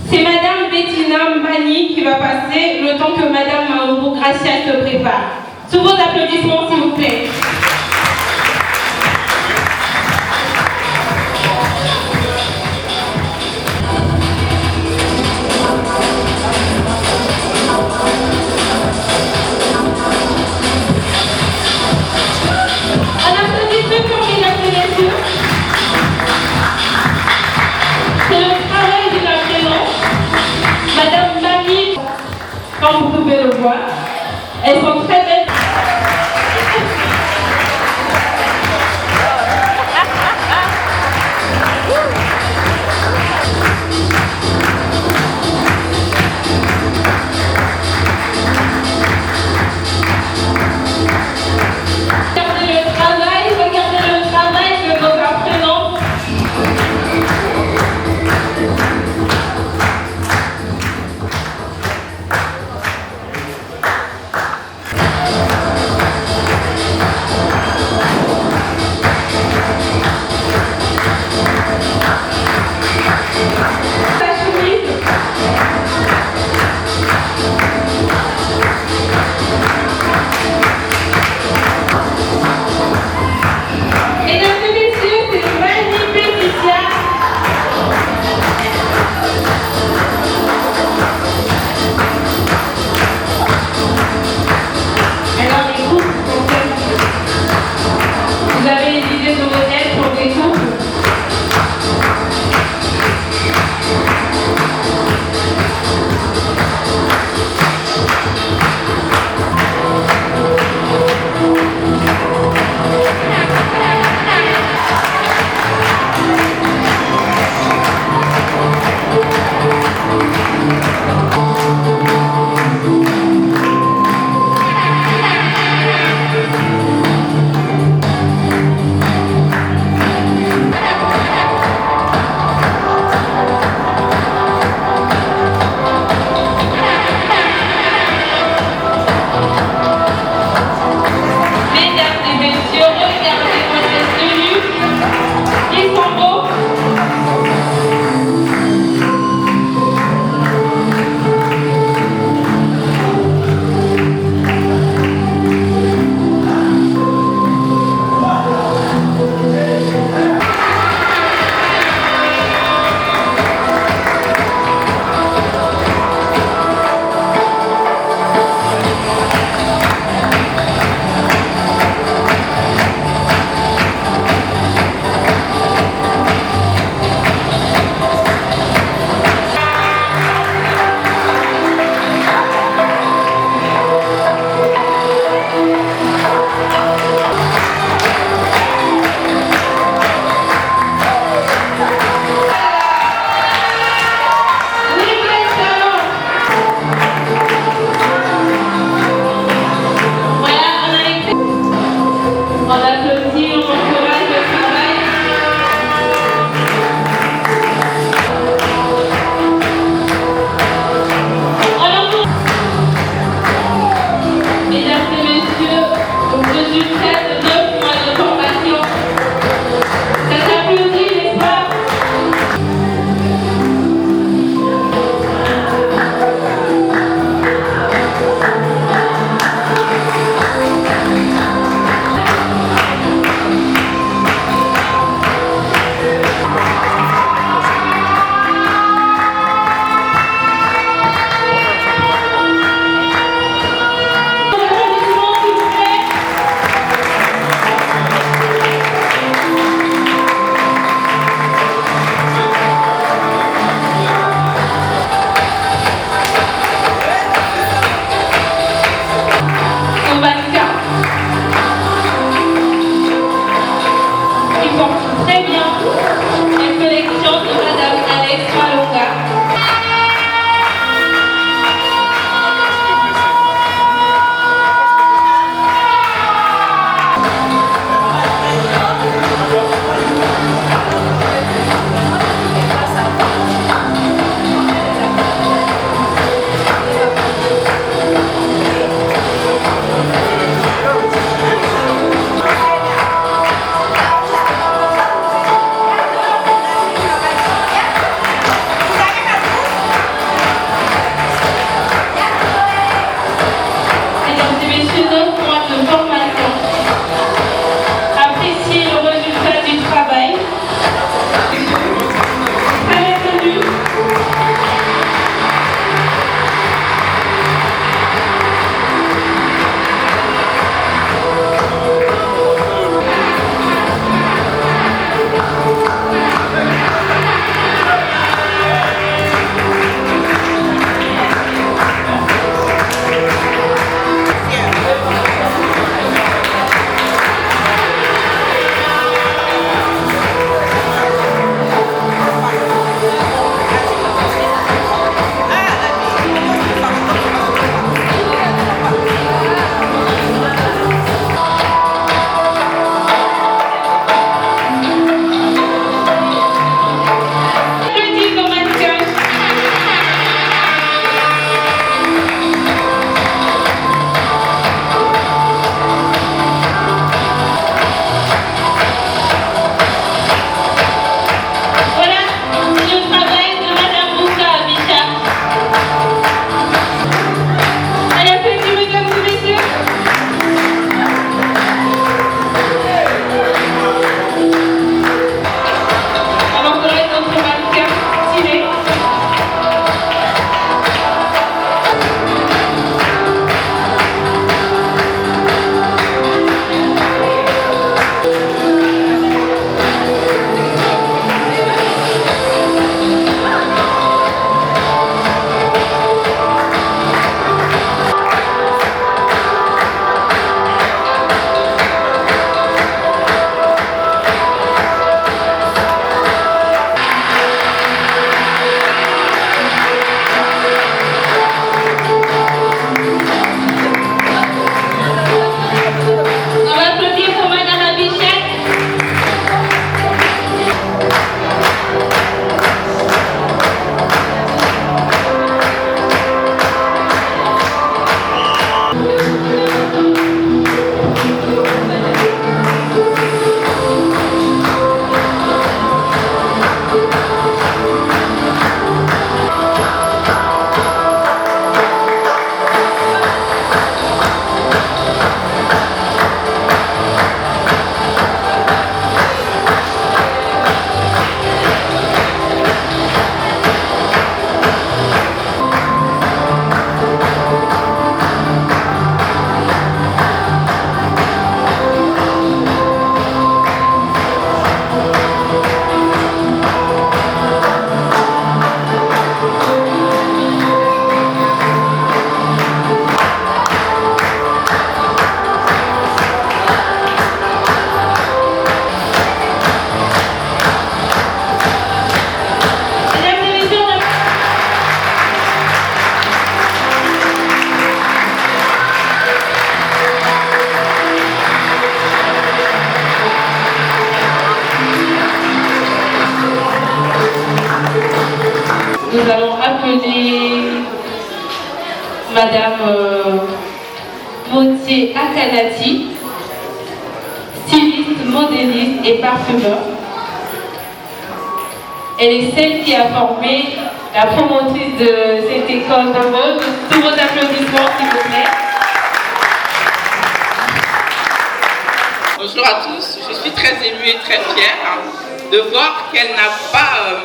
C'est Madame Bettina Mbani qui va passer le temps que Madame Maobo Gracia se prépare. Sous vos applaudissements, s'il vous plaît. Un applaudissement pour Mesdames et Messieurs. C'est le travail de la présence. Madame Mbani, comme vous pouvez le voir, elles sont très belles. Regardez le travail de nos apprenants. Nous allons appeler Madame Montier Akanati, styliste, modéliste et parfumeur. Elle est celle qui a formé la promotrice de cette école de mode. Tous vos applaudissements, s'il vous plaît. Bonjour à tous, je suis très émue et très fière de voir qu'elle n'a pas,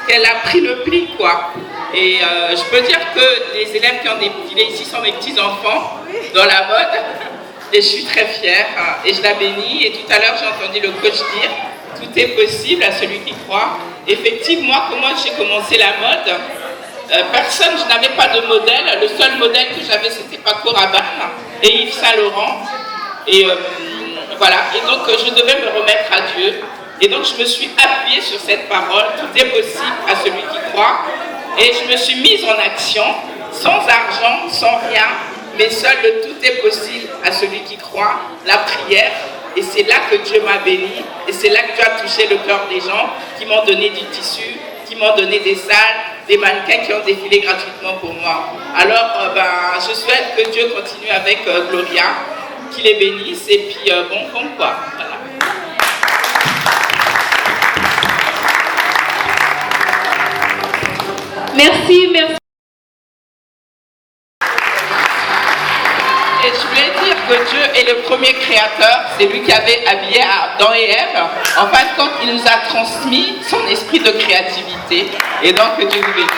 qu'elle a pris le pli, quoi. Et je peux dire que les élèves qui ont défilé ici sont mes petits-enfants dans la mode. Et je suis très fière et je la bénis. Et tout à l'heure, j'ai entendu le coach dire « Tout est possible à celui qui croit ». Effectivement, comment j'ai commencé la mode, personne, je n'avais pas de modèle. Le seul modèle que j'avais, c'était Paco Rabanne et Yves Saint Laurent. Et voilà, et donc je devais me remettre à Dieu. Et donc je me suis appuyée sur cette parole, tout est possible à celui qui croit. Et je me suis mise en action, sans argent, sans rien, mais seul le tout est possible à celui qui croit, la prière. Et c'est là que Dieu m'a béni, et c'est là que Dieu a touché le cœur des gens qui m'ont donné du tissu, qui m'ont donné des salles, des mannequins qui ont défilé gratuitement pour moi. Alors je souhaite que Dieu continue avec Gloria, qu'il les bénisse, et puis bon compte quoi. Voilà. Merci, merci. Et je voulais dire que Dieu est le premier créateur, c'est lui qui avait habillé Adam et Ève. En fin de compte, il nous a transmis son esprit de créativité. Et donc, que Dieu vous bénisse.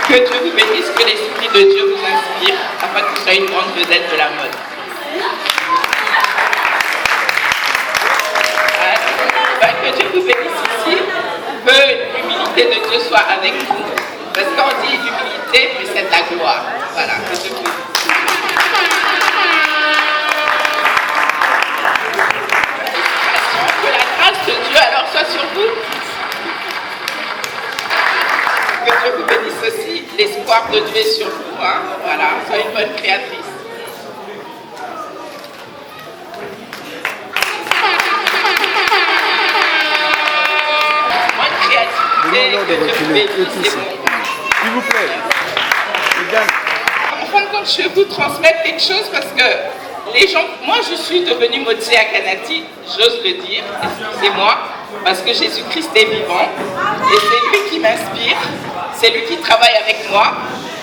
Que Dieu vous bénisse, que l'esprit de Dieu vous inspire, afin que vous soyez une grande vedette de la mode. Que Dieu vous bénisse ici, que l'humilité de Dieu soit avec vous. Parce qu'on dit l'humilité, mais c'est de la gloire. Voilà, que Dieu vous bénisse. Que la grâce de Dieu alors soit sur vous. Que Dieu vous bénisse aussi. L'espoir de Dieu est sur vous. Hein. Voilà, soyez une bonne créatrice. S'il vous plaît. En fin de compte, je vais vous transmettre quelque chose parce que les gens, moi je suis devenue Montier Akanati, j'ose le dire, excusez-moi, parce que Jésus-Christ est vivant et c'est lui qui m'inspire, c'est lui qui travaille avec moi.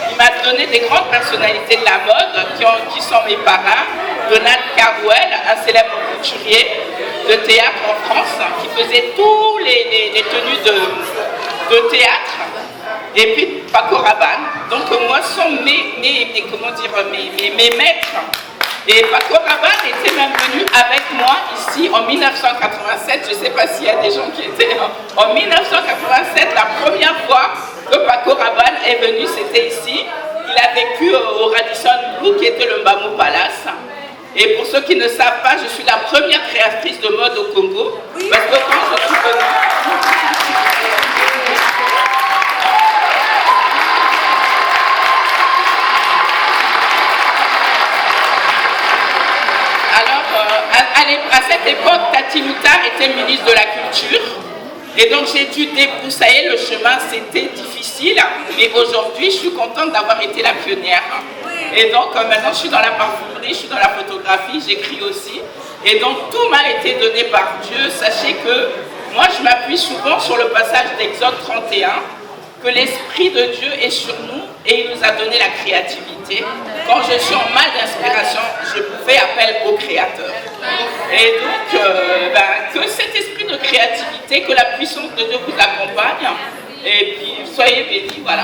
Il m'a donné des grandes personnalités de la mode qui sont mes parrains. Donald Carouel, un célèbre couturier de théâtre en France, qui faisait tous les tenues de théâtre, et puis Paco Rabanne. Donc moi, ce sont mes maîtres. Et Paco Rabanne était même venu avec moi ici en 1987. Je ne sais pas s'il y a des gens qui étaient en 1987, la première fois que Paco Rabanne est venu, c'était ici. Il a vécu au Radisson Blu, qui était le Mbamo Palace. Et pour ceux qui ne savent pas, je suis la première créatrice de mode au Congo. Parce que quand je suis venue... Alors, à cette époque, Tati Mouta était ministre de la Culture. Et donc, j'ai dû débroussailler le chemin. C'était difficile. Mais aujourd'hui, je suis contente d'avoir été la pionnière. Et donc, maintenant, je suis dans la parfumerie, je suis dans la photographie, j'écris aussi. Et donc, tout m'a été donné par Dieu. Sachez que moi, je m'appuie souvent sur le passage d'Exode 31, que l'Esprit de Dieu est sur nous et il nous a donné la créativité. Quand je suis en mal d'inspiration, je fais appel au Créateur. Et donc, que cet esprit de créativité, que la puissance de Dieu vous accompagne. Et puis, soyez bénis, voilà.